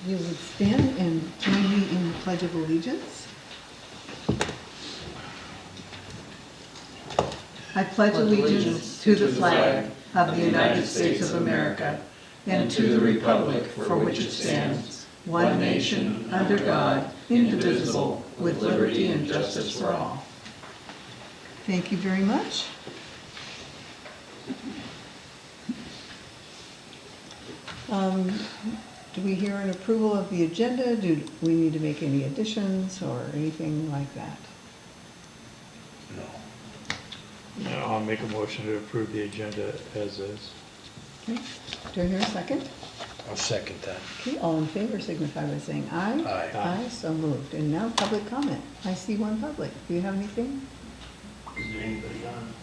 you would stand and join me in the Pledge of Allegiance. I pledge allegiance to the flag of the United States of America and to the republic for which it stands, one nation, under God, indivisible, with liberty and justice for all. Thank you very much. Do we hear an approval of the agenda? Do we need to make any additions or anything like that? No, I'll make a motion to approve the agenda as is. Okay. Do I hear a second? I'll second that. Okay, all in favor signify by saying aye. Aye. Aye, so moved. And now public comment. I see one public. Do you have anything? Is there anybody on?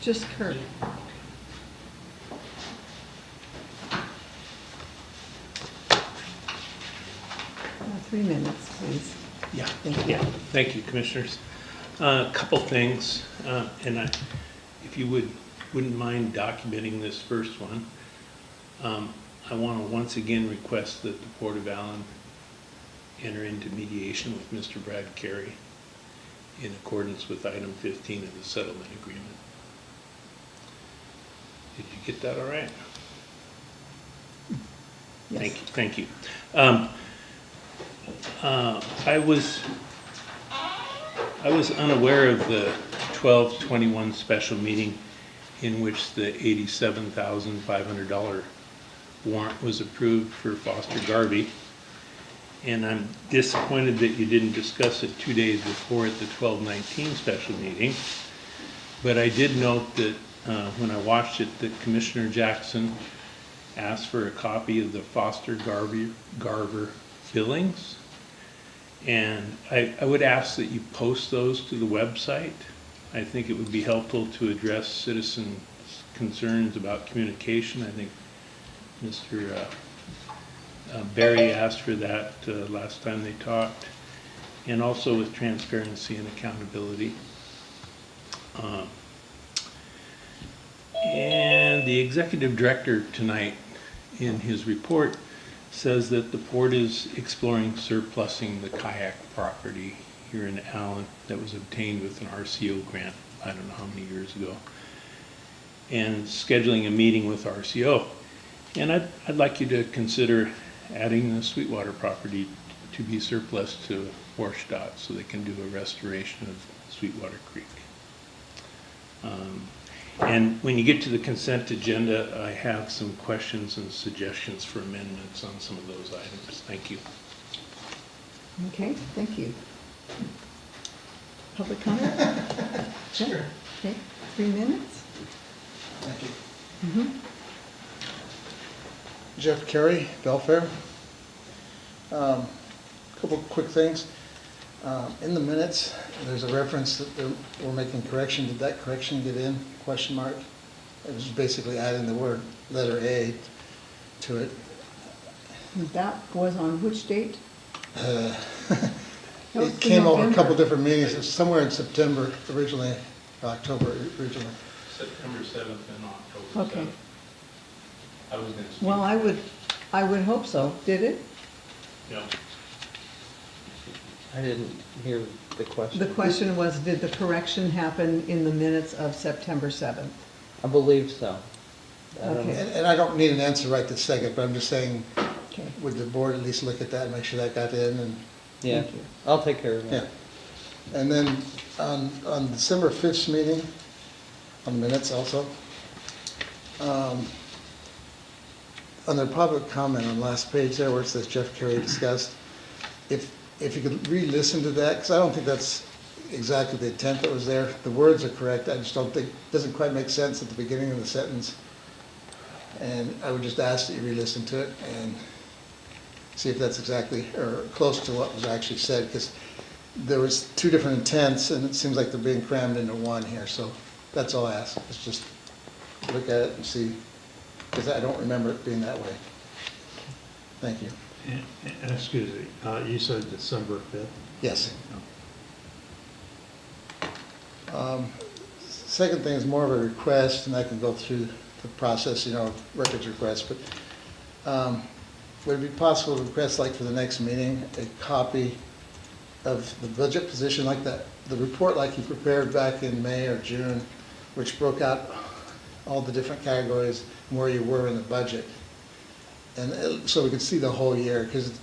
Just Kurt. 3 minutes, please. Yeah, Thank you. Thank you, commissioners. A couple things, and if you wouldn't mind documenting this first one, I want to once again request that the Port of Allyn enter into mediation with Mr. Brad Carey in accordance with item 15 of the settlement agreement. Did you get that all right? Yes. Thank you. I was unaware of the 12/21 special meeting in which the $87,500 warrant was approved for Foster Garvey, and I'm disappointed that you didn't discuss it 2 days before at the 12/19 special meeting. But I did note that when I watched it, that Commissioner Jackson asked for a copy of the Foster Garver billings. And I would ask that you post those to the website. I think it would be helpful to address citizen concerns about communication. I think Mr. Barry asked for that last time they talked, and also with transparency and accountability. And the executive director tonight in his report says that the port is exploring surplusing the kayak property here in Allyn that was obtained with an RCO grant, I don't know how many years ago, and scheduling a meeting with RCO. And I'd like you to consider adding the Sweetwater property to be surplus to WashDOT so they can do a restoration of Sweetwater Creek. And when you get to the consent agenda, I have some questions and suggestions for amendments on some of those items. Thank you. Okay, thank you. Public comment? Sure. Okay, 3 minutes. Thank you. Jeff Carey, Belfair. Couple quick things. In the minutes, there's a reference that we're making correction. Did that correction get in? Question mark. It was basically adding the word letter A to it. That was on which date? It was came over a November. couple different meetings. It was somewhere in September originally, October originally. September 7th and October 7th. Okay. I was going to speak. Well, I would hope so. Did it? No. I didn't hear the question. The question was, did the correction happen in the minutes of September 7th? I believe so. I don't Okay. know. And I don't need an answer right this second, but I'm just saying, Okay. would the board at least look at that and make sure that got in? And Yeah, Thank you. I'll take care of yeah. that. And then on December 5th meeting, on the minutes also, on the public comment on the last page there where it says Jeff Carey discussed, if you could re-listen to that, because I don't think that's exactly the intent that was there. The words are correct, I just don't think, it doesn't quite make sense at the beginning of the sentence. And I would just ask that you re-listen to it and see if that's exactly, or close to what was actually said, because there was 2 different intents and it seems like they're being crammed into one here. So that's all I ask, is just look at it and see, because I don't remember it being that way. Thank you. Excuse me, you said December 5th? Yes. Second thing is more of a request, and I can go through the process, records request, but would it be possible to request, like for the next meeting, a copy of the budget position like that, the report like you prepared back in May or June, which broke out all the different categories and where you were in the budget? And so we could see the whole year, because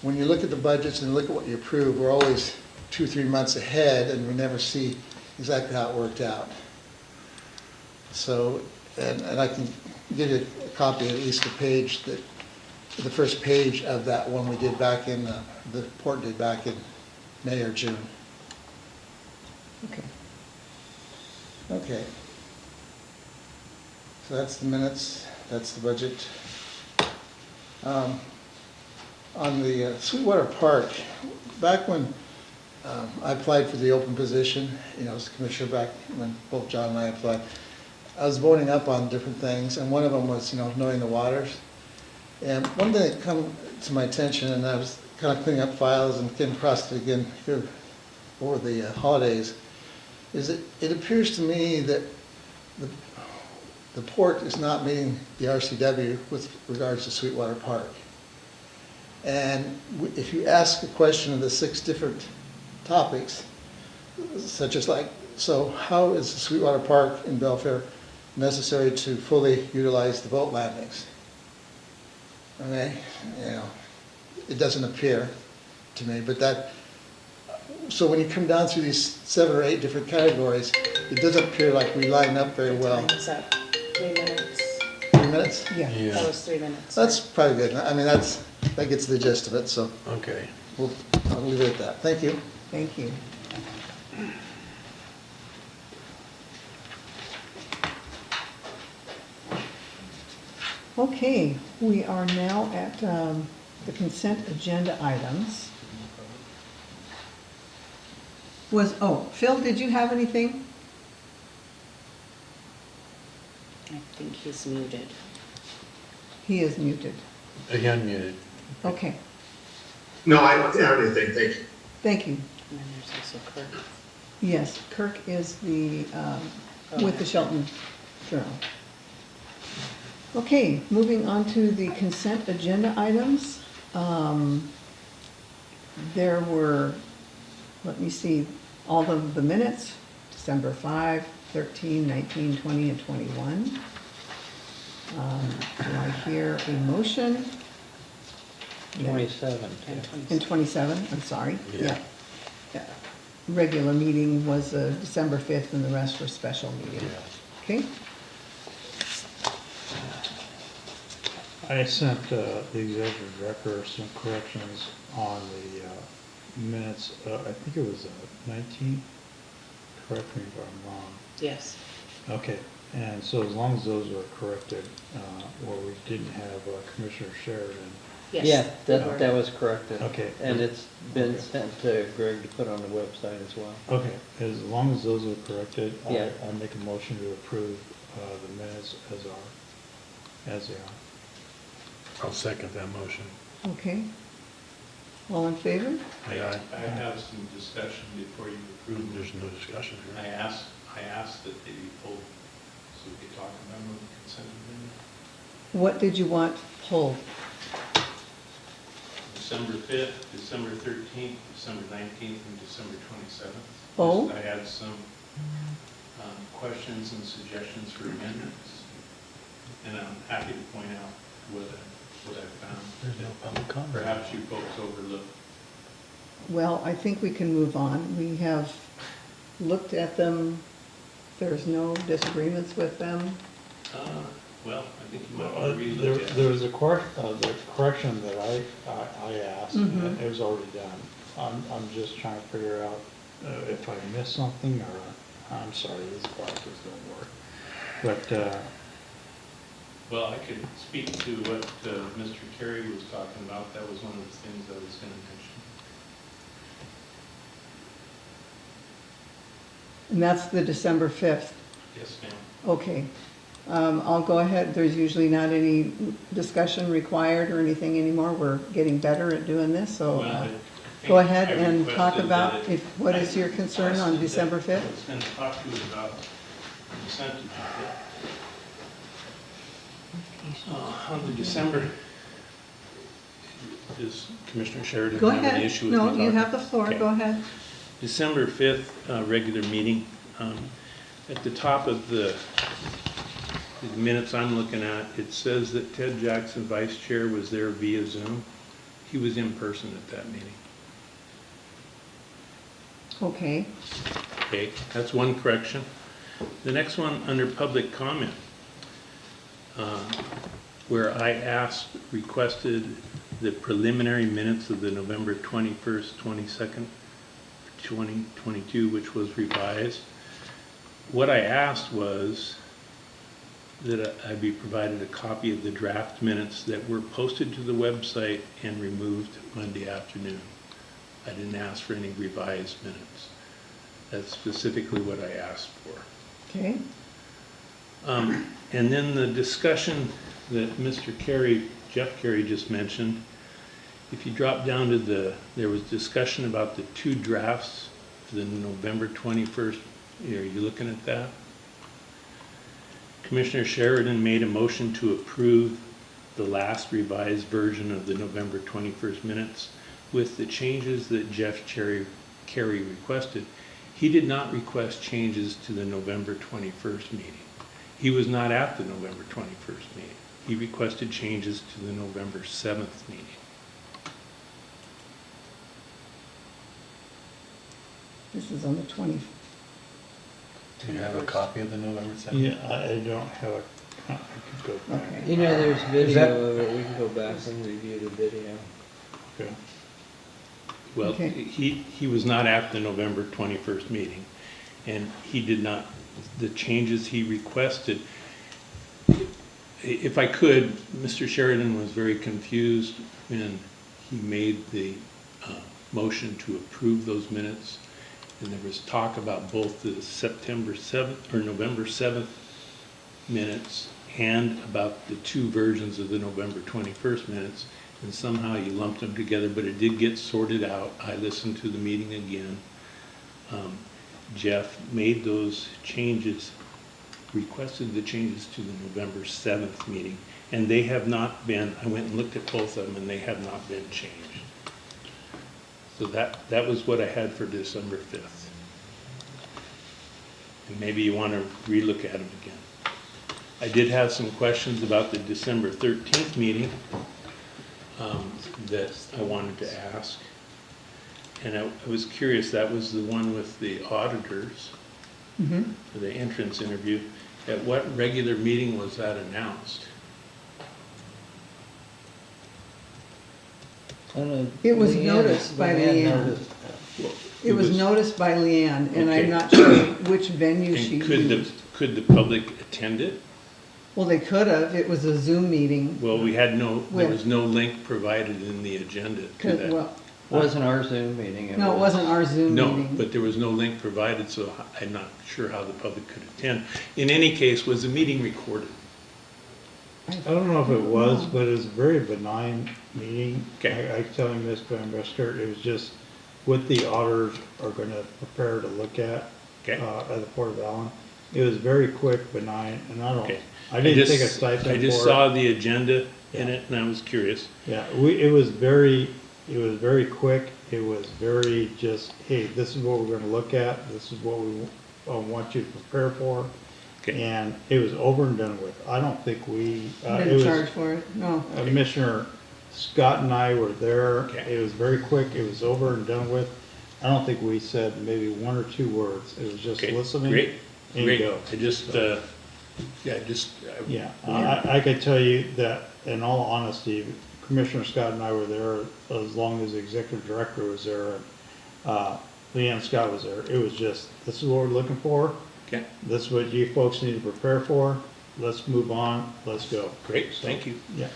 when you look at the budgets and look at what you approve, we're always 2 or 3 months ahead, and we never see exactly how it worked out. So, and I can give you a copy, at least a page, that the first page of that one we did back in, the report did back in May or June. Okay. Okay. So that's the minutes, that's the budget. On the Sweetwater Park, back when I applied for the open position, as commissioner back when both John and I applied, I was voting up on different things, and one of them was, knowing the waters. And one thing that come to my attention, and I was kind of cleaning up files and came across it again here over the holidays, is that it appears to me that the port is not meeting the RCW with regards to Sweetwater Park. And if you ask a question of the 6 different topics, such as like, so how is the Sweetwater Park in Belfair necessary to fully utilize the boat landings? Okay, it doesn't appear to me, but that, so when you come down through these 7 or 8 different categories, it doesn't appear like we line up very well. Time's up. 3 minutes. 3 minutes? Yeah. That was 3 minutes. That's probably good. I mean, that gets the gist of it, so Okay. I'll leave it at that. Thank you. Thank you. Okay, we are now at the consent agenda items. Phil, did you have anything? I think he's muted. He is muted. Again, muted. Okay, No, I don't have anything, thank you. thank you. And then there's also Kirk. Yes, Kirk is the, with the Shelton Journal. Okay, moving on to the consent agenda items. There were, let me see, all of the minutes, December 5, 13, 19, 20, and 21. Do I hear a motion? 27. And In 27. 27, I'm sorry. Yeah. Yeah. Regular meeting was December 5th, and the rest were special meetings. Okay? I sent the executive director some corrections on the minutes. I think it was 19. Correct me if I'm wrong. Yes. Okay, and so as long as those were corrected, or we didn't have Commissioner Sheridan. Yes. Yeah, they were. that was corrected. Okay. And it's been Okay. sent to Greg to put on the website as well. Okay, as long as those are corrected, Yeah. I make a motion to approve the minutes as they are. I'll second that motion. Okay. All in favor? Aye. I have some discussion before you approve. There's no discussion I here. asked that they be pulled so we could talk about them on the consent agenda. What did you want pulled? December 5th, December 13th, December 19th, and December 27th. Oh. I had some questions and suggestions for amendments, and I'm happy to point out what I found. There's no public comment. Perhaps you folks overlooked. Well, I think we can move on. We have looked at them. There's no disagreements with them. Well, I think you might want to read it. There was the correction that I asked, and Mhm. it was already done. I'm just trying to figure out if I missed something, or, I'm sorry, these glasses don't work. But, Well, I could speak to what Mr. Carey was talking about. That was one of the things I was going to mention. And that's the December 5th. Yes, ma'am. Okay. I'll go ahead. There's usually not any discussion required or anything anymore. We're getting better at doing this, so Well, I go think ahead I and talk requested about that what is your concern on December 5th? I was going to talk to you about consent agenda. On the December does Commissioner Sheridan Go have any ahead. issue with me No, talking? you have the floor, Okay. go ahead. December 5th, regular meeting. At the top of the minutes I'm looking at, it says that Ted Jackson, Vice Chair, was there via Zoom. He was in person at that meeting. Okay, Okay, that's one correction. The next one, under public comment, where I requested the preliminary minutes of the November 21st, 22nd, 2022, which was revised. What I asked was that I be provided a copy of the draft minutes that were posted to the website and removed Monday afternoon. I didn't ask for any revised minutes. That's specifically what I asked for. okay. And then the discussion that Jeff Carey just mentioned, if you drop down to there was discussion about the two drafts, the November 21st, are you looking at that? Commissioner Sheridan made a motion to approve the last revised version of the November 21st minutes with the changes that Jeff Carey requested. He did not request changes to the November 21st meeting. He was not at the November 21st meeting. He requested changes to the November 7th meeting. This is on the 20th. Do you have a copy of the November 7th? Yeah, I don't have a, I could go back. Okay. You know, there's that- video of it, we can go back and review the video. Okay. Well, Okay. he was not at the November 21st meeting, and he did not, the changes he requested, if I could, Mr. Sheridan was very confused when he made the motion to approve those minutes, and there was talk about both the September 7th or November 7th minutes and about the two versions of the November 21st minutes, and somehow you lumped them together, but it did get sorted out. I listened to the meeting again. Jeff made those changes, requested the changes to the November 7th meeting, and they have not been, I went and looked at both of them, and they have not been changed. So that was what I had for December 5th. And maybe you want to relook at them again. I did have some questions about the December 13th meeting that I wanted to ask. And I was curious, that was the one with the auditors, for the entrance interview. At what regular meeting was that announced? I don't know, It was Leanne- noticed by Leanne. noticed- It was noticed by Leanne, and Okay. I'm not sure which venue she And used. could the public attend it? Well, they could have, it was a Zoom meeting. Well, there With- was no link provided in the agenda to 'Cause- that. well, Wasn't our Zoom meeting. no, it wasn't our Zoom No, meeting. but there was no link provided, so I'm not sure how the public could attend. In any case, was the meeting recorded? I don't know if it was, but it was a very benign meeting. Okay. I telling Ms. Van Busker, it was just what the auditors are gonna prepare to look at, Okay. at the Port of Allyn. It was very quick, benign, and Okay. I didn't just- take a stipend for it. I just saw the agenda in Yeah. it, and I was curious. Yeah, it was very quick, it was very just, hey, this is what we're gonna look at, this is what we want you to prepare for. Okay. And it was over and done with. I don't think we, it Didn't was, charge for it, no. Commissioner Scott and I were there. Okay. It was very quick, it was over and done with. I don't think we said maybe one or two words, it was just Okay, listening great, and great. go. I just, Yeah, I could tell you that, in all honesty, Commissioner Scott and I were there as long as the executive director was there, and Leanne Scott was there. It was just, this is what we're looking for, Okay, this is what you folks need to prepare for, let's move on, let's go. great, thank you. Yeah.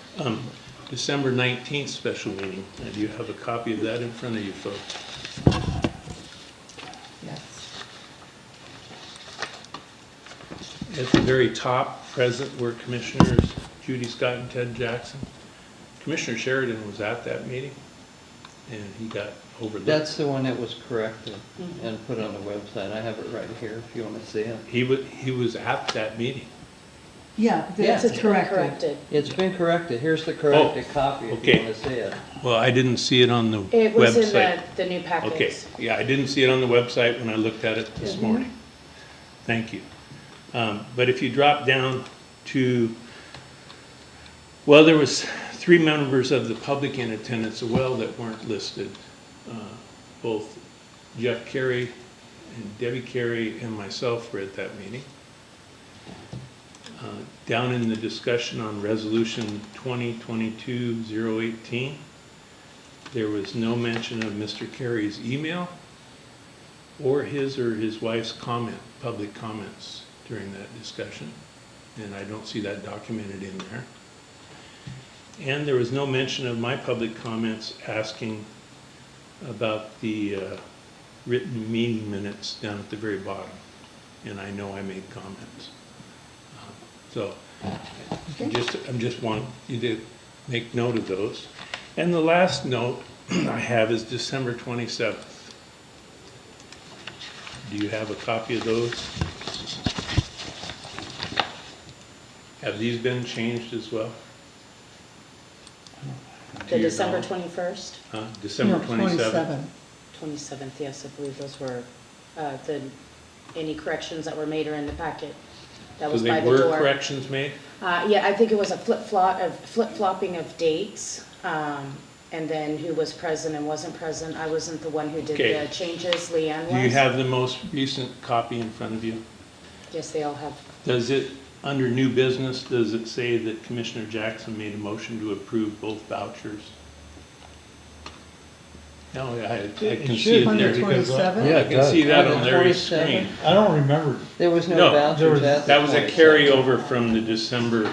December 19th special meeting. Do you have a copy of that in front of you folks? Yes. At the very top, present were Commissioners Judy Scott and Ted Jackson. Commissioner Sheridan was at that meeting, and he got overlooked. That's the one that was corrected and put on the website. I have it right here if you want to see it. He was at that meeting. Yeah, Yes, that's it's corrected. It's been corrected. Here's the corrected copy if you okay. want to see it. Well, I didn't see it on the It was in website. the new Okay, packets. yeah, I didn't see it on the website when I looked at it this morning. Thank you. But if you drop down to, well, there was 3 members of the public in attendance as well that weren't listed. Both Jeff Carey and Debbie Carey and myself were at that meeting. Down in the discussion on resolution 2022-018, there was no mention of Mr. Carey's email or his wife's public comments during that discussion. And I don't see that documented in there. And there was no mention of my public comments asking about the written meeting minutes down at the very bottom. And I know I made comments. So I'm just wanting you to make note of those. And the last note I have is December 27th. Do you have a copy of those? Have these been changed as well? The December 21st, December No, 27th? 27th, yes, I believe those were, any corrections that were made are in the packet. That So was they by the were door. corrections made? Yeah, I think it was a flip-flopping of dates, and then who was present and wasn't present. I wasn't the one who did Okay. the changes, Leanne was. Do you have the most recent copy in front of you? Yes, they all have. Does it, under new business, does it say that Commissioner Jackson made a motion to approve both vouchers? No, I can see it On there. the because 27th? Yeah, I it can does. see that On on the Larry's 27th? screen. I don't remember. There was No, no there vouchers was- at the That was a 27th. carryover from the December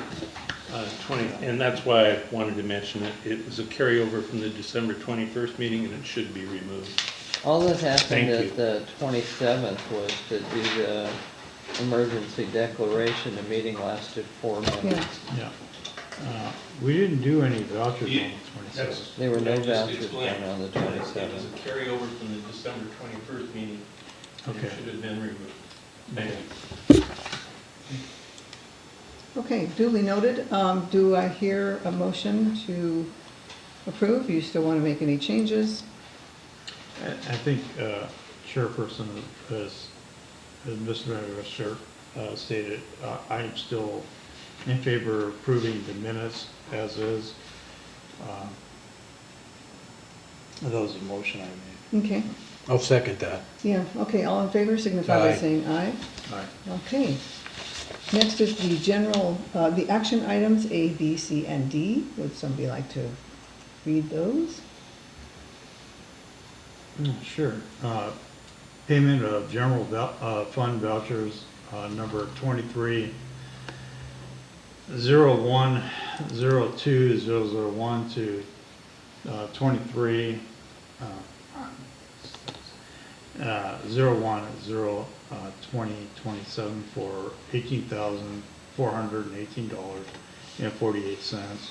20, and that's why I wanted to mention it. It was a carryover from the December 21st meeting, and it should be removed. All that happened Thank you. at the 27th was to do the emergency declaration. The meeting lasted 4 minutes. Yeah. Yeah. We didn't do any vouchers on the That's- 27th. There were no I just vouchers explained. done on the It was 27th. a carryover from the December 21st meeting, and it Okay. should have been removed. Thank you. Okay, duly noted. Do I hear a motion to approve? You still want to make any changes? I think Chairperson, as Mr. Mayor stated, I'm still in favor of approving the minutes as is. That was a motion I made. Okay, I'll second that. yeah, okay, all in favor signify by Aye. saying aye. All right. Okay. Next is the general, the action items A, B, C, and D. Would somebody like to read those? Sure. Payment of general fund vouchers, number 23-01-02-001 to 23-01-02027 for $18,418.48.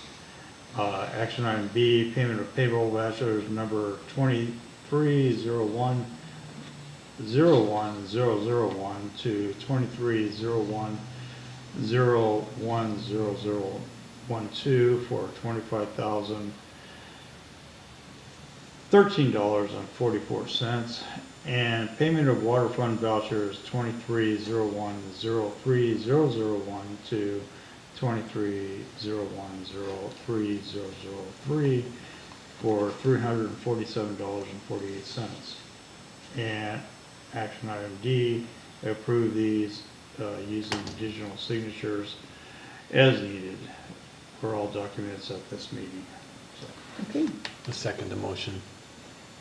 Action item B, payment of payroll vouchers number 23-01-01001 to 23-01-01012 for $25,013.44. And payment of water fund vouchers 23-01-03001 to 23-01-03003 for $347.48. And action item D, approve these using digital signatures as needed for all documents at this meeting. So, Okay, I'll second the motion.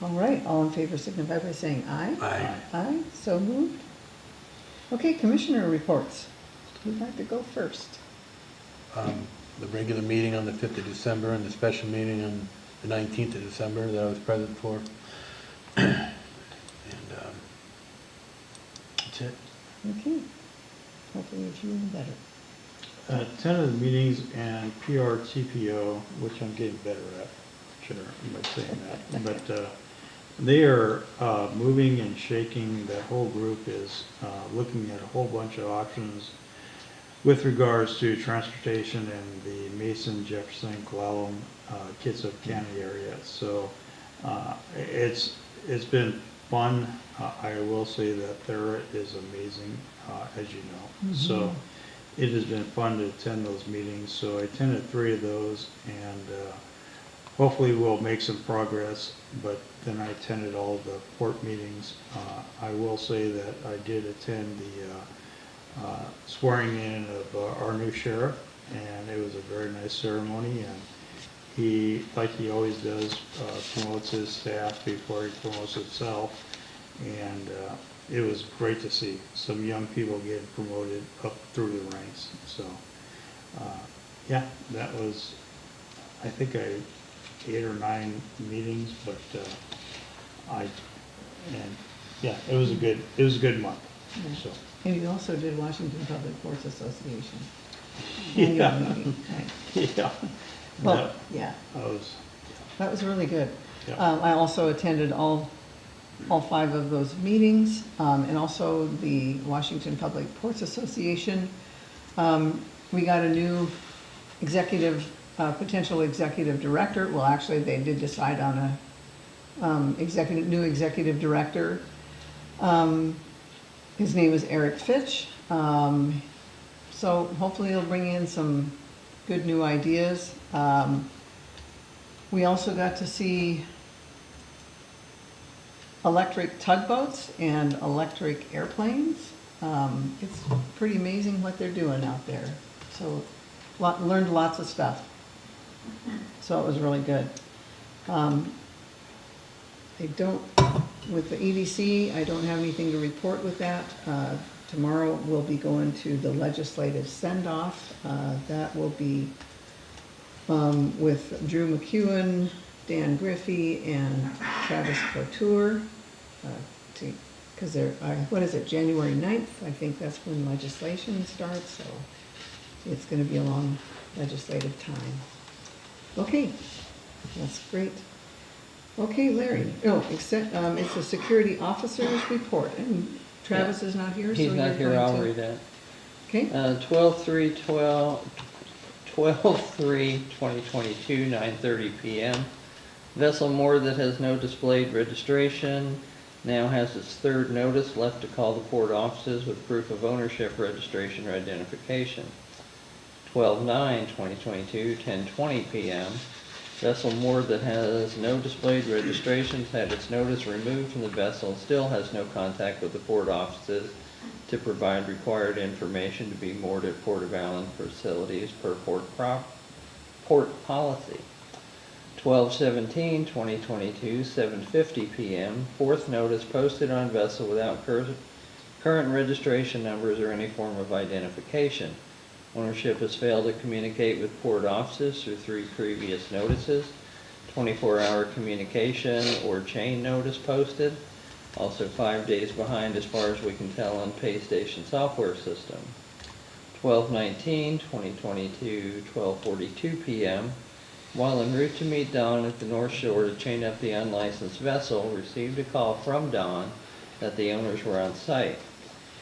all right, all in favor signify by saying aye. Aye. Aye, so moved. Okay, commissioner reports. Who'd like to go first? The regular meeting on the 5th of December and the special meeting on the 19th of December that I was present for. And that's it. Okay, hopefully you're feeling better. 10 of the meetings and PRTPO, which I'm getting better at, sure, by saying that. But they are moving and shaking. That whole group is looking at a whole bunch of options with regards to transportation in the Mason, Jefferson, Clallam, Kitsap County area. So it's been fun. I will say that there is amazing, as you know. So it has been fun to attend those meetings. So I attended 3 of those, and hopefully we'll make some progress. But then I attended all the port meetings. I will say that I did attend the swearing in of our new sheriff, and it was a very nice ceremony. And he, like he always does, promotes his staff before he promotes himself. And it was great to see some young people getting promoted up through the ranks. So, yeah, that was, I think 8 or 9 meetings, but yeah, it was a good month. Yeah. So, And you also did Washington Public Ports Association. yeah, Annual meeting, right. yeah. Well, yeah, that was really good. Yeah. I also attended all 5 of those meetings, and also the Washington Public Ports Association. We got a new potential executive director. Well, actually, they did decide on a new executive director. His name is Eric Fitch. So hopefully he'll bring in some good new ideas. We also got to see electric tugboats and electric airplanes. It's pretty amazing what they're doing out there. So learned lots of stuff. So it was really good. With the EDC, I don't have anything to report with that. Tomorrow we'll be going to the legislative send-off. That will be with Drew McEwen, Dan Griffey, and Travis Couture. Because what is it, January 9th? I think that's when legislation starts, so it's going to be a long legislative time. Okay, that's great. Okay, Larry. Oh, it's the security officer's report, and Travis is not here, so He's not here, I'll read that. Okay. 12/3/2022, 9:30 p.m. Vessel moored that has no displayed registration now has its 3rd notice left to call the port offices with proof of ownership, registration, or identification. 12/9/2022, 10:20 p.m. Vessel moored that has no displayed registrations had its notice removed from the vessel and still has no contact with the port offices to provide required information to be moored at Port of Allyn facilities per port policy. 12/17/2022, 7:50 p.m. 4th notice posted on vessel without current registration numbers or any form of identification. Ownership has failed to communicate with port offices through 3 previous notices. 24-hour communication or chain notice posted. Also 5 days behind as far as we can tell on pay station software system. 12/19/2022, 12:42 p.m. While en route to meet Don at the North Shore to chain up the unlicensed vessel, received a call from Don that the owners were on site.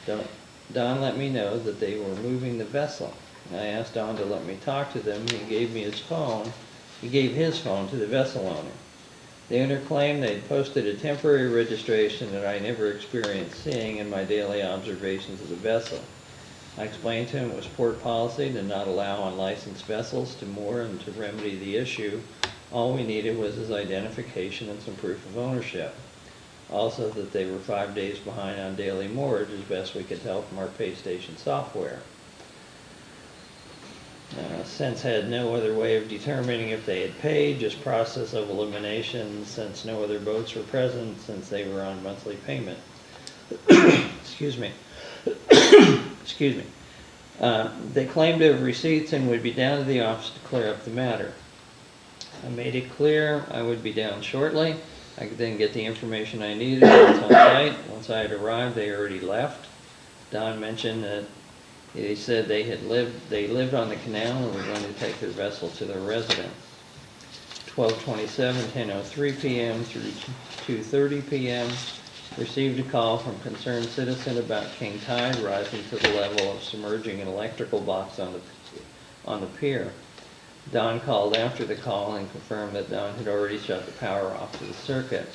Don let me know that they were moving the vessel. I asked Don to let me talk to them. He gave me his phone. He gave his phone to the vessel owner. The owner claimed they'd posted a temporary registration that I never experienced seeing in my daily observations of the vessel. I explained to him it was port policy to not allow unlicensed vessels to moor, and to remedy the issue, all we needed was his identification and some proof of ownership. Also that they were 5 days behind on daily moorage as best we could tell from our pay station software. Since had no other way of determining if they had paid, just process of elimination since no other boats were present since they were on monthly payment. Excuse me. Excuse me. They claimed to have receipts and would be down to the office to clear up the matter. I made it clear I would be down shortly. I could then get the information I needed once on site. Once I had arrived, they already left. Don mentioned that he said they lived on the canal and were going to take their vessel to their residence. 12/27, 10:03 p.m. through 2:30 p.m. received a call from concerned citizen about king tide rising to the level of submerging an electrical box on the pier. Don called after the call and confirmed that Don had already shut the power off to the circuit.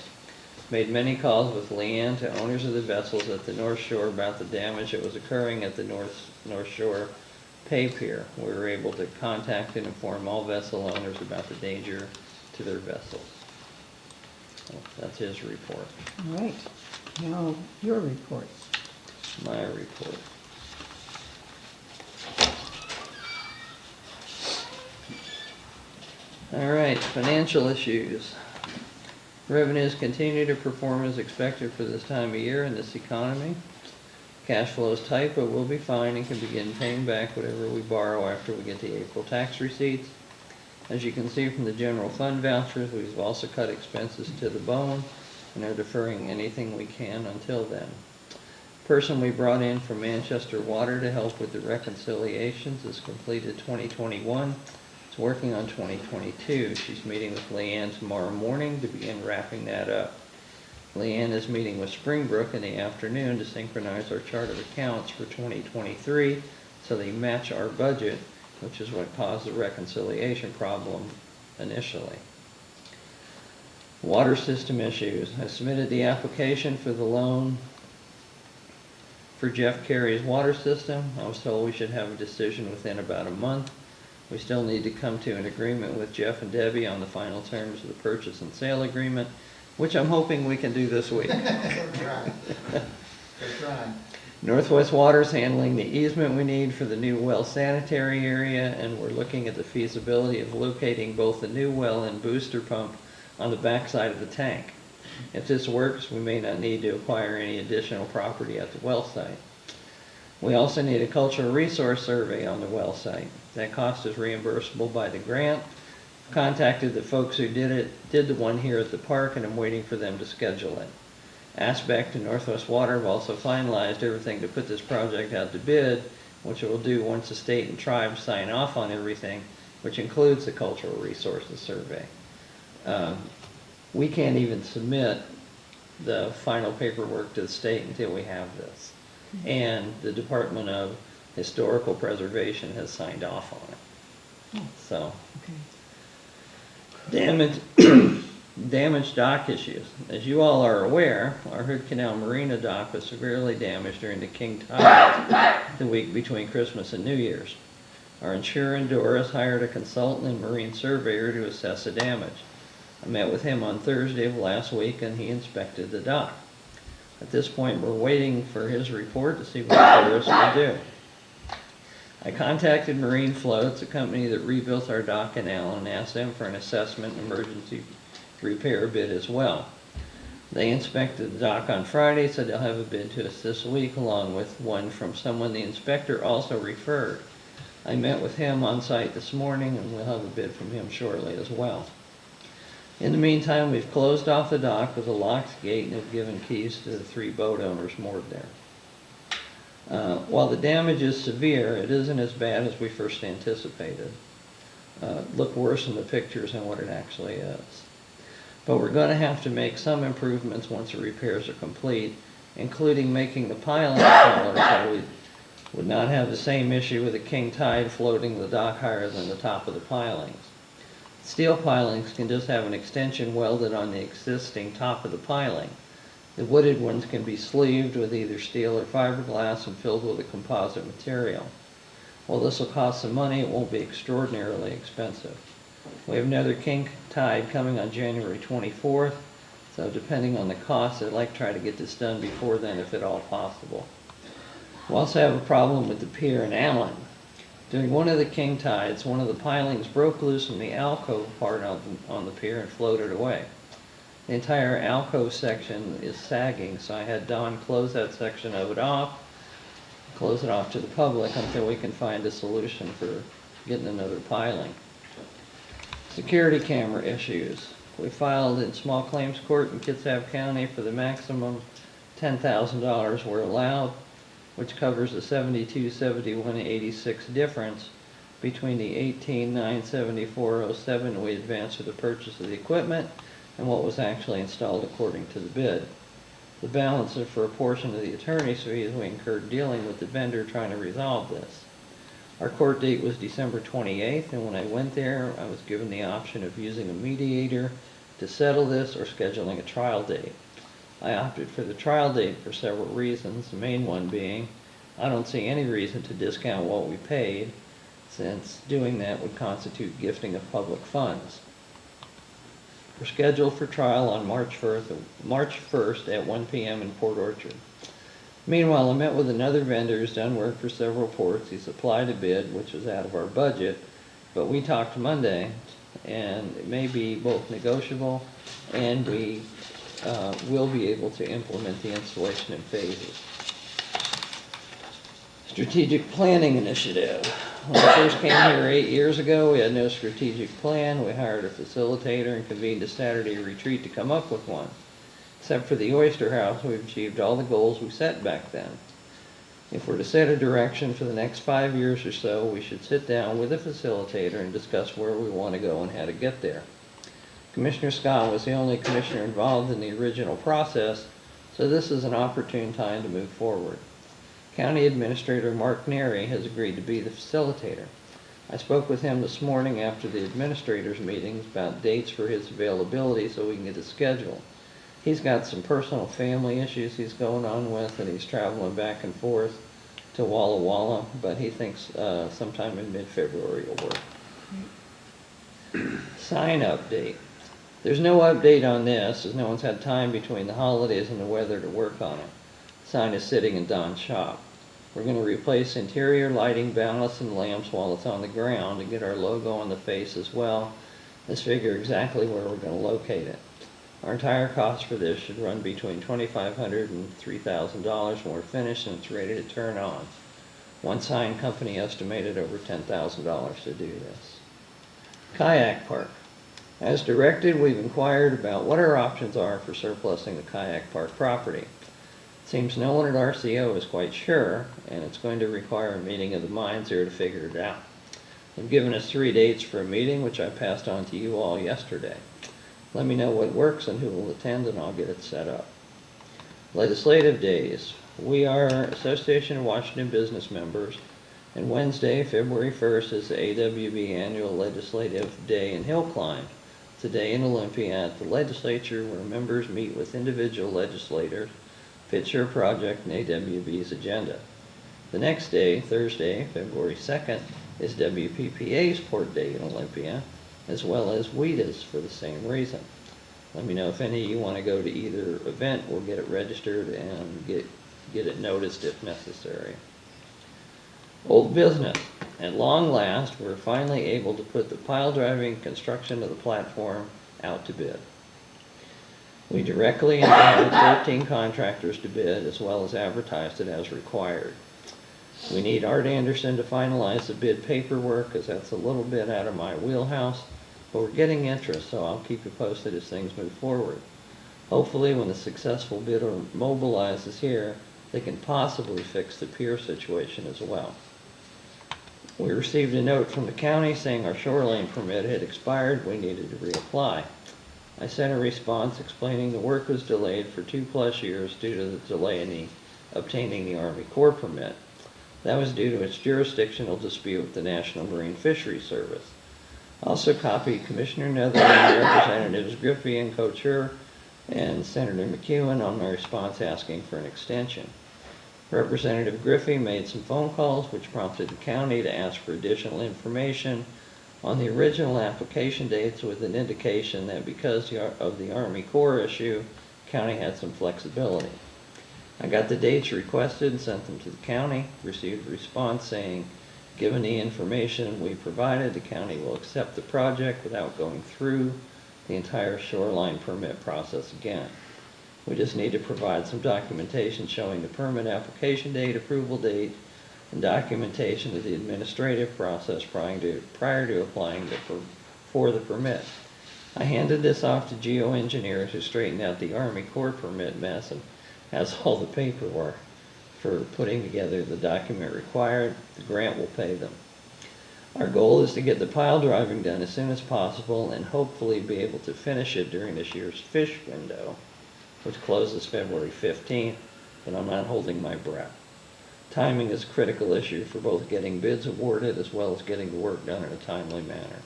Made many calls with Leanne to owners of the vessels at the North Shore about the damage that was occurring at the North Shore pay pier. We were able to contact and inform all vessel owners about the danger to their vessels. Well, that's his report. All right. Now, your report. My report. All right, financial issues. Revenues continue to perform as expected for this time of year in this economy. Cash flow is tight, but we'll be fine and can begin paying back whatever we borrow after we get the April tax receipts. As you can see from the general fund vouchers, we've also cut expenses to the bone and are deferring anything we can until then. Person we brought in from Manchester Water to help with the reconciliations has completed 2021. Is working on 2022. She's meeting with Leanne tomorrow morning to begin wrapping that up. Leanne is meeting with Springbrook in the afternoon to synchronize our chart of accounts for 2023 so they match our budget, which is what caused the reconciliation problem initially. Water system issues. I submitted the application for the loan for Jeff Carey's water system. I was told we should have a decision within about a month. We still need to come to an agreement with Jeff and Debbie on the final terms of the purchase and sale agreement, which I'm hoping we can do this week. That's right. That's right. Northwest Water's handling the easement we need for the new well sanitary area, and we're looking at the feasibility of locating both the new well and booster pump on the backside of the tank. If this works, we may not need to acquire any additional property at the well site. We also need a cultural resource survey on the well site. That cost is reimbursable by the grant. Contacted the folks who did the one here at the park, and I'm waiting for them to schedule it. Aspect and Northwest Water have also finalized everything to put this project out to bid, which it will do once the state and tribes sign off on everything, which includes the cultural resources survey. We can't even submit the final paperwork to the state until we have this. And the Department of Historical Preservation has signed off on it. So, damaged dock issues. As you all are aware, our Hood Canal Marina dock was severely damaged during the king tide the week between Christmas and New Year's. Our insurer Doris hired a consultant and marine surveyor to assess the damage. I met with him on Thursday of last week and he inspected the dock. At this point, we're waiting for his report to see what Doris will do. I contacted Marine Floats, a company that rebuilt our dock in Allyn, and asked them for an assessment and emergency repair bid as well. They inspected the dock on Friday, said they'll have a bid to us this week, along with one from someone the inspector also referred. I met with him on site this morning, and we'll have a bid from him shortly as well. In the meantime, we've closed off the dock with a locked gate and have given keys to the 3 boat owners moored there. While the damage is severe, it isn't as bad as we first anticipated. Look worse in the pictures than what it actually is. But we're going to have to make some improvements once the repairs are complete, including making the piling smaller so we would not have the same issue with the king tide floating the dock higher than the top of the pilings. Steel pilings can just have an extension welded on the existing top of the piling. The wooded ones can be sleeved with either steel or fiberglass and filled with a composite material. While this will cost some money, it won't be extraordinarily expensive. We have another king tide coming on January 24th, so depending on the cost, I'd like to try to get this done before then if at all possible. We also have a problem with the pier in Allyn. During one of the king tides, one of the pilings broke loose from the alcove part on the pier and floated away. The entire alcove section is sagging, so I had Don close that section of it off, close it off to the public until we can find a solution for getting another piling. Security camera issues. We filed in small claims court in Kitsap County for the maximum $10,000 we're allowed, which covers the $72,7186 difference between the $18,974.07 we advanced for the purchase of the equipment and what was actually installed according to the bid. The balance is for a portion of the attorney's fees we incurred dealing with the vendor trying to resolve this. Our court date was December 28th, and when I went there, I was given the option of using a mediator to settle this or scheduling a trial date. I opted for the trial date for several reasons, the main one being I don't see any reason to discount what we paid, since doing that would constitute gifting of public funds. We're scheduled for trial on March 1st at 1 p.m. in Port Orchard. Meanwhile, I met with another vendor who's done work for several ports. He supplied a bid, which was out of our budget, but we talked Monday, and it may be both negotiable, and we will be able to implement the installation in phases. Strategic Planning Initiative. When I first came here 8 years ago, we had no strategic plan. We hired a facilitator and convened a Saturday retreat to come up with one. Except for the Oyster House, we've achieved all the goals we set back then. If we're to set a direction for the next 5 years or so, we should sit down with a facilitator and discuss where we want to go and how to get there. Commissioner Scott was the only commissioner involved in the original process, so this is an opportune time to move forward. County Administrator Mark Neri has agreed to be the facilitator. I spoke with him this morning after the administrators' meetings about dates for his availability so we can get a schedule. He's got some personal family issues he's going on with, and he's traveling back and forth to Walla Walla, but he thinks sometime in mid-February will work. Sign update. There's no update on this, as no one's had time between the holidays and the weather to work on it. The sign is sitting in Don's shop. We're going to replace interior lighting, ballasts, and lamps while it's on the ground and get our logo on the face as well. Let's figure exactly where we're going to locate it. Our entire cost for this should run between $2,500 and $3,000 when we're finished and it's ready to turn on. One sign company estimated over $10,000 to do this. Kayak Park. As directed, we've inquired about what our options are for surplusing the kayak park property. It seems no one at RCO is quite sure, and it's going to require a meeting of the minds here to figure it out. They've given us 3 dates for a meeting, which I passed on to you all yesterday. Let me know what works and who will attend, and I'll get it set up. Legislative days. We are Association of Washington Business members, and Wednesday, February 1st, is the AWB Annual Legislative Day in Hill Climb. It's a day in Olympia at the legislature where members meet with individual legislators, pitch their project and AWB's agenda. The next day, Thursday, February 2nd, is WPPA's Port Day in Olympia, as well as WEDA's for the same reason. Let me know if any of you want to go to either event. We'll get it registered and get it noticed if necessary. Old business. At long last, we're finally able to put the pile driving construction of the platform out to bid. We directly invited 13 contractors to bid, as well as advertised it as required. We need Art Anderson to finalize the bid paperwork, because that's a little bit out of my wheelhouse, but we're getting interest, so I'll keep you posted as things move forward. Hopefully, when the successful bidder mobilizes here, they can possibly fix the pier situation as well. We received a note from the county saying our shoreline permit had expired. We needed to reapply. I sent a response explaining the work was delayed for 2+ years due to the delay in obtaining the Army Corps permit. That was due to its jurisdictional dispute with the National Marine Fisheries Service. I also copied Commissioner Netherland, Representatives Griffey and Couture, and Senator McEwen on my response asking for an extension. Representative Griffey made some phone calls which prompted the county to ask for additional information on the original application dates, with an indication that because of the Army Corps issue, the county had some flexibility. I got the dates requested and sent them to the county, received a response saying, given the information we provided, the county will accept the project without going through the entire shoreline permit process again. We just need to provide some documentation showing the permit application date, approval date, and documentation of the administrative process prior to applying for the permit. I handed this off to geoengineers who straightened out the Army Corps permit mess and has all the paperwork for putting together the document required. The grant will pay them. Our goal is to get the pile driving done as soon as possible and hopefully be able to finish it during this year's fish window. which closes February 15th, but I'm not holding my breath. Timing is a critical issue for both getting bids awarded as well as getting the work done in a timely manner.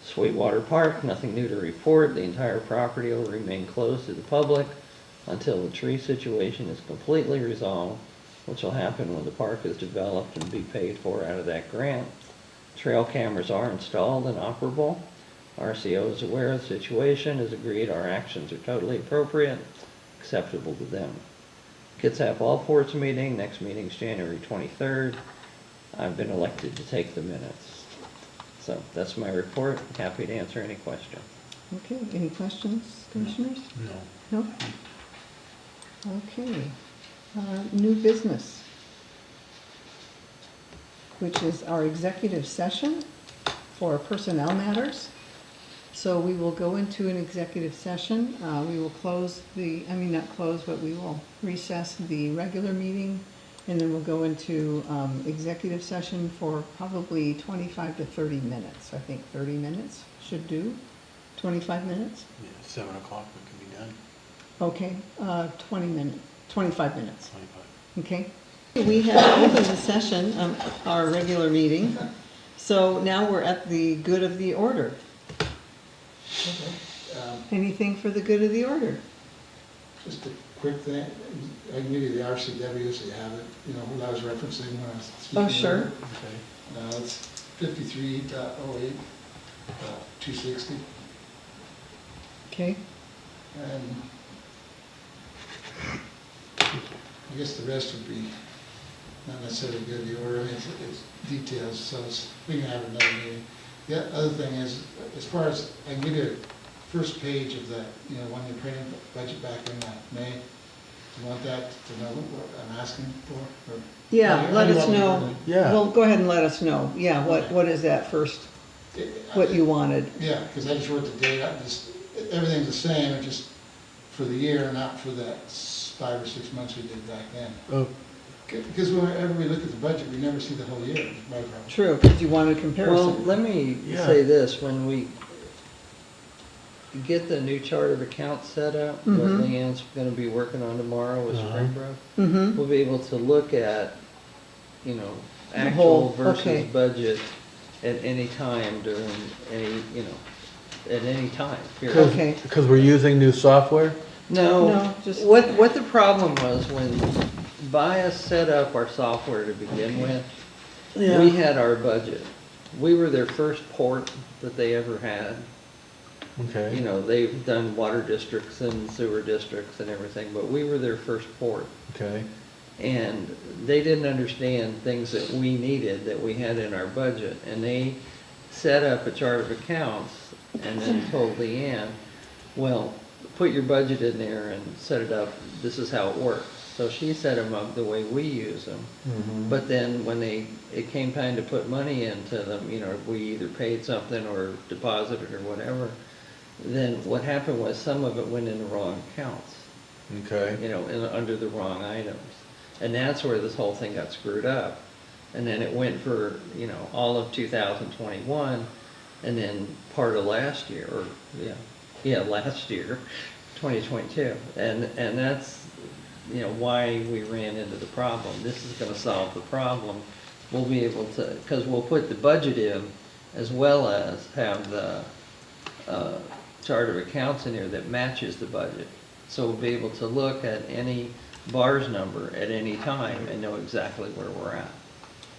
Sweetwater Park, nothing new to report. The entire property will remain closed to the public until the tree situation is completely resolved, which will happen when the park is developed and be paid for out of that grant. Trail cameras are installed and operable. RCO is aware of the situation, has agreed our actions are totally appropriate, acceptable to them. Kitsap All Ports meeting, next meeting is January 23rd. I've been elected to take the minutes. So that's my report. Happy to answer any questions. Okay, any questions, commissioners? No. No? Okay. New business, which is our executive session for personnel matters. So we will go into an executive session. We will close not close, but we will recess the regular meeting, and then we'll go into executive session for probably 25 to 30 minutes. I think 30 minutes should do. 25 minutes? Yeah, 7 o'clock it can be done. Okay, 25 minutes. 25. Okay. We have opened the session, our regular meeting. So now we're at the good of the order. Anything for the good of the order? Just a quick thing, I can give you the RCW so you have it, what I was referencing when I was speaking. Oh, sure. earlier. It's 53.08.260, Okay. and I guess the rest would be not necessarily good of the order, it's details, so we can have another meeting. The other thing is, as far as, I can give you a first page of that, when you printed the budget back in May. Do you want that to know what I'm asking for? Or Yeah, how let do you us want me to know. word it? Yeah. Well, go ahead and let us know. Yeah, what is that first, what you wanted? Yeah, because I just wrote the date, everything's the same, it's just for the year, not for that 5 or 6 months we did back then. Oh, Because whenever we look at the budget, we never see the whole year, is my problem. True, because you wanted Well, comparison. let me Yeah. say this, when we get the new chart of accounts set up, what Mhm. Leanne's gonna be working on tomorrow with Uh-huh. Springbrook, Mm-hmm. we'll be able to look at, The actual whole- versus okay. budget at any time during any, at any time, period. Okay. because we're using new software? No, just- What the problem was when Bias set up our software to begin with, we had our budget. We were their first port that they ever had. Okay. They've done water districts and sewer districts and everything, but we were their first port. Okay. And they didn't understand things that we needed, that we had in our budget. And they set up a chart of accounts and then told Leanne, well, put your budget in there and set it up, this is how it works. So she set them up the way we use them. Mhm. But then when it came time to put money into them, we either paid something or deposited or whatever, then what happened was some of it went in the wrong accounts, Okay. under the wrong items. And that's where this whole thing got screwed up. And then it went for, all of 2021, and then part of last year, last year, 2022. And that's, why we ran into the problem. This is gonna solve the problem. We'll be able to, because we'll put the budget in as well as have the chart of accounts in there that matches the budget. So we'll be able to look at any BARS number at any time and know exactly where we're at.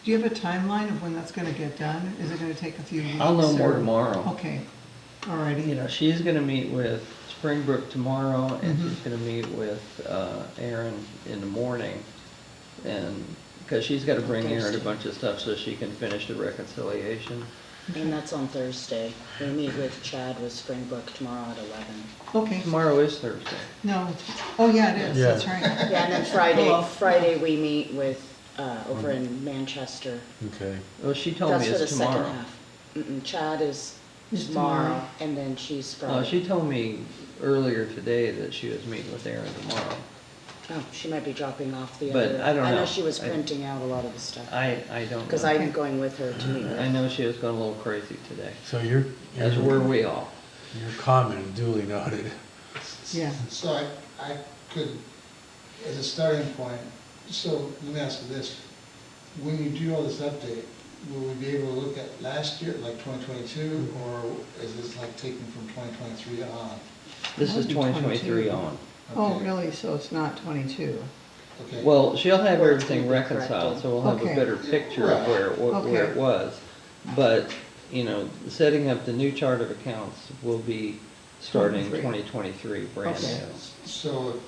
Do you have a timeline of when that's gonna get done? Is it gonna take a few weeks? I'll know more or- tomorrow. Okay, all righty. She's gonna meet with Springbrook tomorrow, and Mhm. she's gonna meet with Aaron in the morning. And, because she's gotta bring Aaron a bunch of stuff so she can finish the reconciliation. And that's on Thursday. We meet with Chad with Springbrook tomorrow at 11. Okay, Tomorrow is Thursday. no, oh, yeah, it is, Yeah. that's right. Yeah, and then Hello. Friday we meet with, over in Manchester. Okay. Well, she told me That's for the it's second tomorrow. half. Chad is Is tomorrow, tomorrow. and then she's Oh, Friday. she told me earlier today that she was meeting with Aaron tomorrow. Oh, she might be dropping off the But other. I don't know. she was printing out a lot of the stuff. I don't know. Because I'm going with her to meet with. I know she was going a little crazy today, So your as were we all. comment duly noted. Yeah. So I could, as a starting point, so let me ask you this. When you do all this update, will we be able to look at last year, like 2022, or is this like taken from 2023 on? This is Might be 2023 22. on. Oh, Okay. really? So it's not 22? Okay. Well, she'll have Or it's everything gonna be reconciled, corrected. so we'll have a Okay. better picture of where Okay. it was. But, you know, setting up the new chart of accounts will be starting 23. 2023, brand Okay. new. So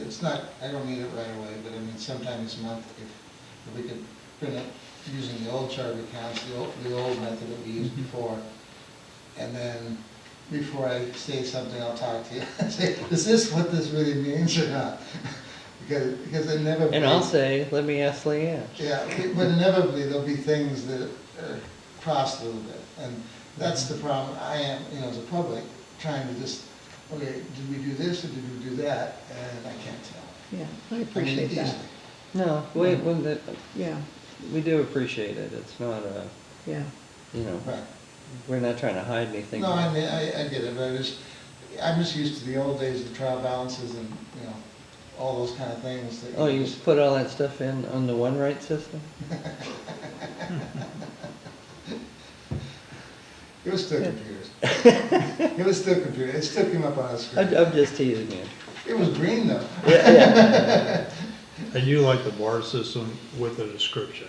it's not, I don't need it right away, but I mean, sometime this month, if we could print it using the old chart of accounts, the old method that we used before. And then, before I say something, I'll talk to you. Say, is this what this really means or not? Because inevitably. And I'll say, let me ask Leanne. Yeah, but inevitably, there'll be things that are crossed a little bit. And that's the problem I am, as a public, trying to just, okay, did we do this or did we do that? And I can't tell. Yeah, I I mean, appreciate that. easily. No, Yeah, we do appreciate it. It's not a, yeah. Right. we're not trying to hide anything. No, I mean, I get it, but I'm just used to the old days of trial balances and, all those kind of things that. Oh, you put all that stuff in on the OneWrite system? It was still computers. It was still computers. It still came up on a screen. I'm just teasing you. It was green though. Yeah. I do like the bar system with a description.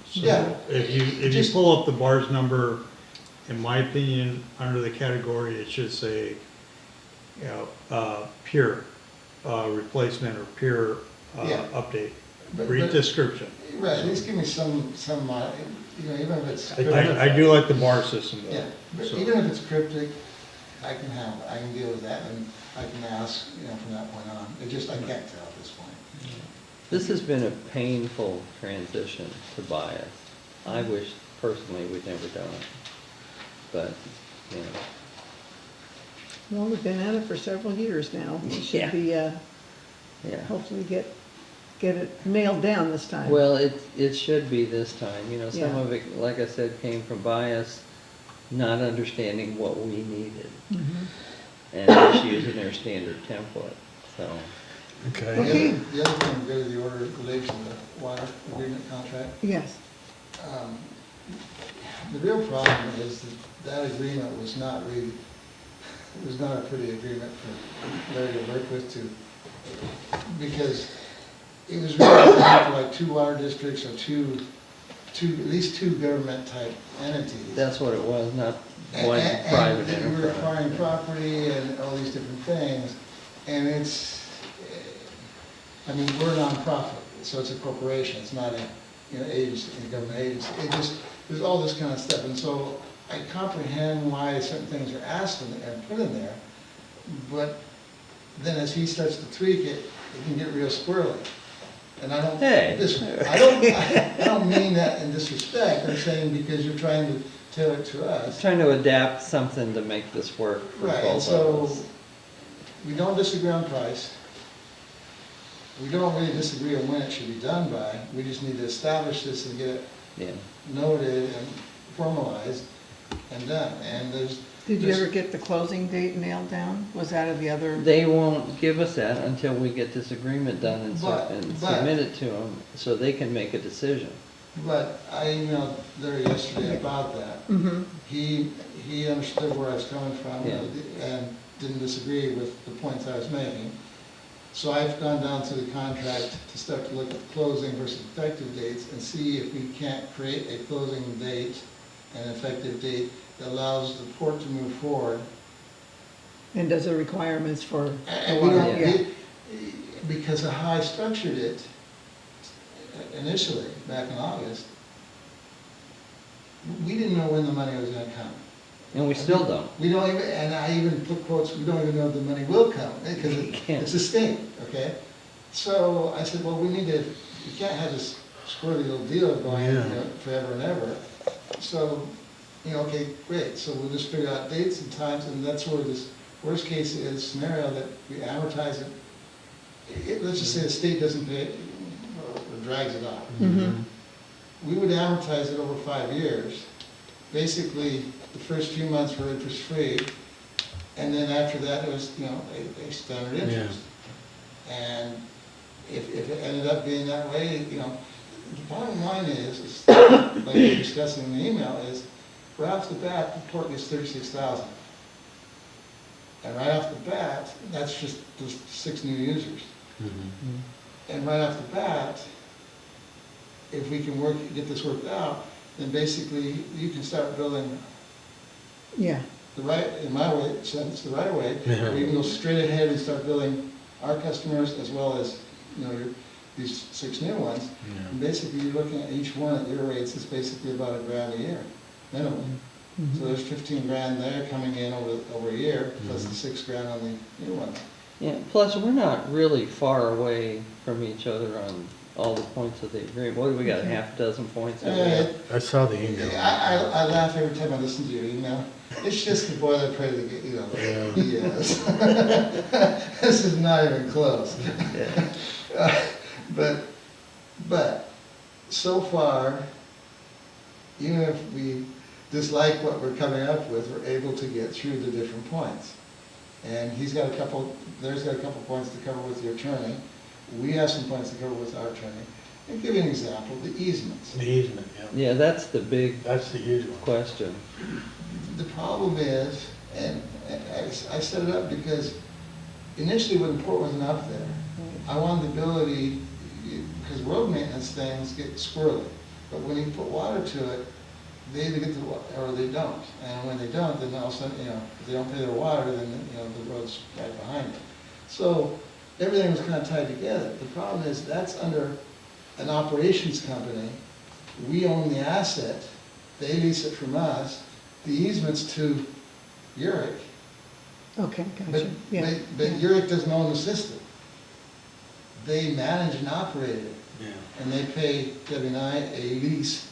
So Yeah. if you Just- pull up the bars number, in my opinion, under the category, it should say, pure replacement or pure Yeah. update. But- Read but- description. Right, at least give me some, even if it's. I do like the bar system though. Yeah, but So- even if it's cryptic, I can handle it, I can deal with that, and I can ask, from that point on. I can't tell at this point. This has been a painful transition to bias. I wish personally we'd never done it. But, Well, we've been at it for several years now. We Yeah. should be, yeah. hopefully get it nailed down this time. Well, it should be this time, some Yeah. of it, like I said, came from bias, not understanding what we needed, Mhm. and just using their standard template, so. Okay. Okay. The other thing, go to the order related to the water agreement contract. Yes, The real problem is that agreement was not really, it was not a pretty agreement for Larry to work with because it was really designed for like 2 water districts or at least two government type entities. That's what it was, not one private And we were acquiring enterprise. property and all these different things, and we're a nonprofit, so it's a corporation, it's not a, agency, a government agency. There's all this kind of stuff, and so I comprehend why certain things are asked and put in there, but then as he starts to tweak it, it can get real squirrely. And I don't, Hey. I don't mean that in disrespect, I'm saying because you're trying to tell it to us. Trying to adapt something to make this work for Right, and both of so, us. we don't disagree on price. We don't really disagree on when it should be done by, we just need to establish this and get it Yeah. noted and formalized and done, and did you ever get the closing date nailed down? Was that of the other? They won't give us that until we get this agreement done and But- submit it to them, so they can make a decision. But I emailed Larry yesterday about that. Mm-hmm, He understood where I was coming from Yeah. and didn't disagree with the points I was making. So I've gone down to the contract to start to look at closing versus effective dates and see if we can't create a closing date and effective date that allows the port to move forward. and does the requirements for the And we water, don't, yeah. because of how I structured it initially, back in August, we didn't know when the money was gonna come. And we still don't. We don't even, and I even put quotes, we don't even know if the money will come, because We can't. it's a state, okay? So I said, well, we can't have this squirrely little deal going, forever and ever. So, okay, great, so we'll just figure out dates and times, and that's where this worst case is scenario that we amortize it. Let's just say the state doesn't pay it, or drags it off. Mhm. We would amortize it over 5 years. Basically, the first few months were interest-free, And then after that, it was, a standard interest. And if it ended up being that way, the bottom line is like we were discussing in the email, is right off the bat, the port gets 36,000. And right off the bat, that's just those 6 new users. And right off the bat, if we can get this worked out, then basically you can start building Yeah, in my sense, the right way, where you can go straight ahead and start building our customers as well as, these 6 new ones. And basically, you're looking at each one at your rates, it's basically about $1,000 a year, minimum. So there's 15 grand there coming in over a year, plus the 6 grand on the new ones. Yeah, plus we're not really far away from each other on all the points of the agreement. What do we got, a half dozen points? I saw the email. I laugh every time I listen to your email. It's just the boilerplate to get, yes. This is not even close. But so far, even if we dislike what we're coming up with, we're able to get through the different points. And there's got a couple points to cover with your attorney. We have some points to cover with our attorney. And give you an example, the easements. The easement, Yeah, that's the That's the huge one. question. The problem is, and I set it up because initially when the port wasn't up there, I wanted the ability, because road maintenance things get squirrely, but when you put water to it, they either get the water or they don't. And when they don't, then all of a sudden, if they don't pay their water, then, the road's right behind it. So everything was kind of tied together. The problem is that's under an operations company. We own the asset, they lease it from us, the easement's to Uric, okay, but, gotcha, yeah. but Uric doesn't own the system. They manage and operate it, and they pay Debbie and I a lease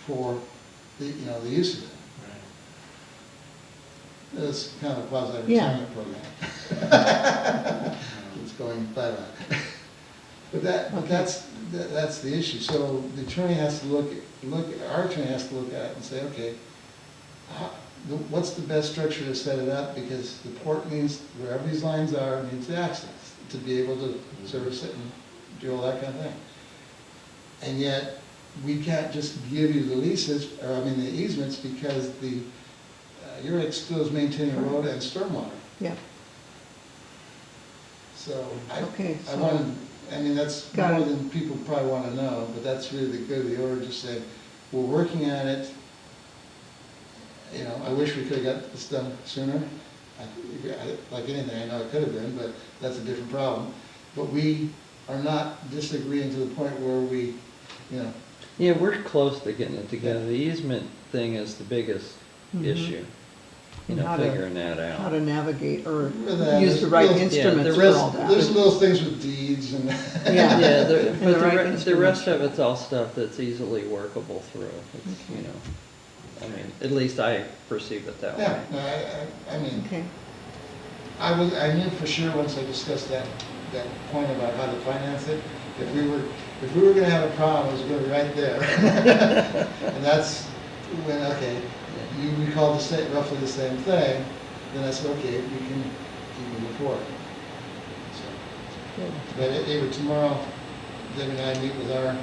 for the use of it. It's kind of a quasi-retirement program. It's going bye-bye. But that's the issue. So the attorney has to our attorney has to look at it and say, okay, what's the best structure to set it up? Because the port needs, wherever these lines are, needs access to be able to service it and do all that kind of thing. And yet, we can't just give you the leases, the easements, because the Uric still is maintaining road and stormwater. Yeah, So that's Got more it. than people probably want to know, but that's really the good of the order, just say, we're working at it. I wish we could have got this done sooner. Like anything, I know it could have been, but that's a different problem. But we are not disagreeing to the point where we, Yeah, we're close to getting it together. The easement thing is the biggest issue. And how to- Figuring that how out. to navigate or With that, use the right there's- instruments the for rest- all that. there's little things with deeds and. Yeah. Yeah, And but the right the instruments. rest of it's all stuff that's easily workable through. It's, at least I perceive it that Yeah, way. no, I mean, Okay, I knew for sure once I discussed that point about how to finance it, if we were gonna have a problem, it was gonna be right there. And that's when, okay, you recall roughly the same thing, then I said, okay, we can move forward. So, good. but anyway, tomorrow, Debbie and I meet with our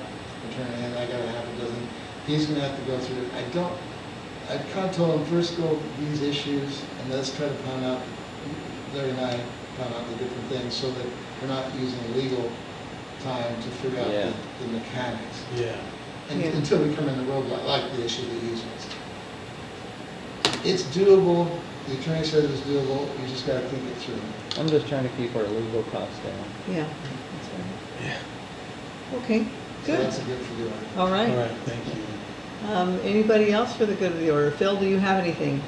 attorney, and I got a half a dozen, he's gonna have to go through it. I kind of told him, first go these issues, and let's try to pound out, Larry and I pound out the different things, so that we're not using legal time to figure out Yeah. the mechanics. Yeah. And Yeah. until we come in the road, like the issue of the easements. It's doable, the attorney says it's doable, you just gotta think it through. I'm just trying to keep our legal costs down. Yeah, that's right. Yeah. Okay, So good, that's a good for the order. all All right. right, thank you. Anybody else for the good of the order? Phil, do you have anything?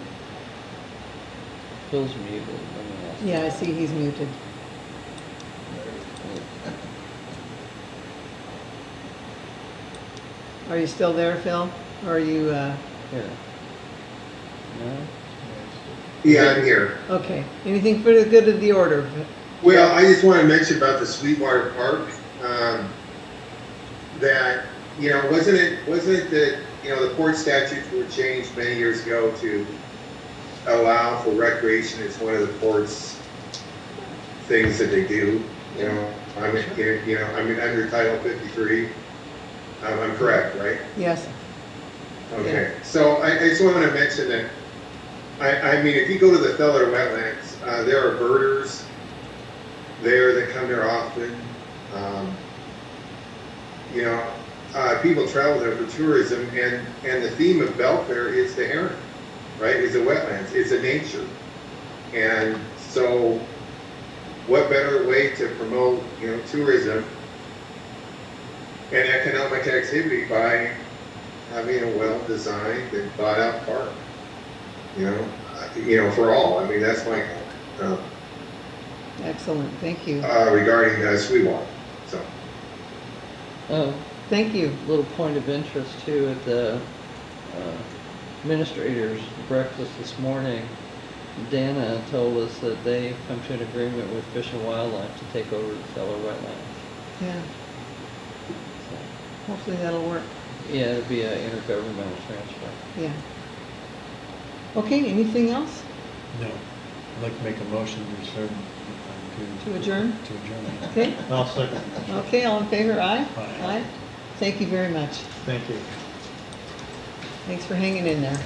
Phil's muted. Let me ask. Yeah, I see he's muted. Are you still there, Phil? Or are you, Here. No? Yeah, I'm here. okay, anything for the good of the order? Well, I just want to mention about the Sweetwater Park, that, wasn't it that, the port statutes were changed many years ago to allow for recreation. It's one of the port's things that they do, you know. I mean, under Title 53, I'm correct, right? Yes. Okay, so I just want to mention that, I mean, if you go to the Feller Wetlands, there are birders there that come there often. You know, people travel there for tourism, and the theme of Belfair is the heron, right? It's the wetlands, it's a nature. And so what better way to promote, you know, tourism and economic activity by having a well-designed and thought-out park, you know, for all. I mean, that's my Excellent, thank you. regarding Sweetwater. So, Thank you. Little point of interest too, at the administrators breakfast this morning, Dana told us that they come to an agreement with Fish and Wildlife to take over the Feller Wetlands. Yeah, So, hopefully that'll work. yeah, it'd be an intergovernmental transfer. Yeah. Okay, anything else? No. I'd like to make a motion to serve, To adjourn? To adjourn. Okay, I'll second. okay, all in favor, aye? Aye. Thank you very much. Thank you. Thanks for hanging in there.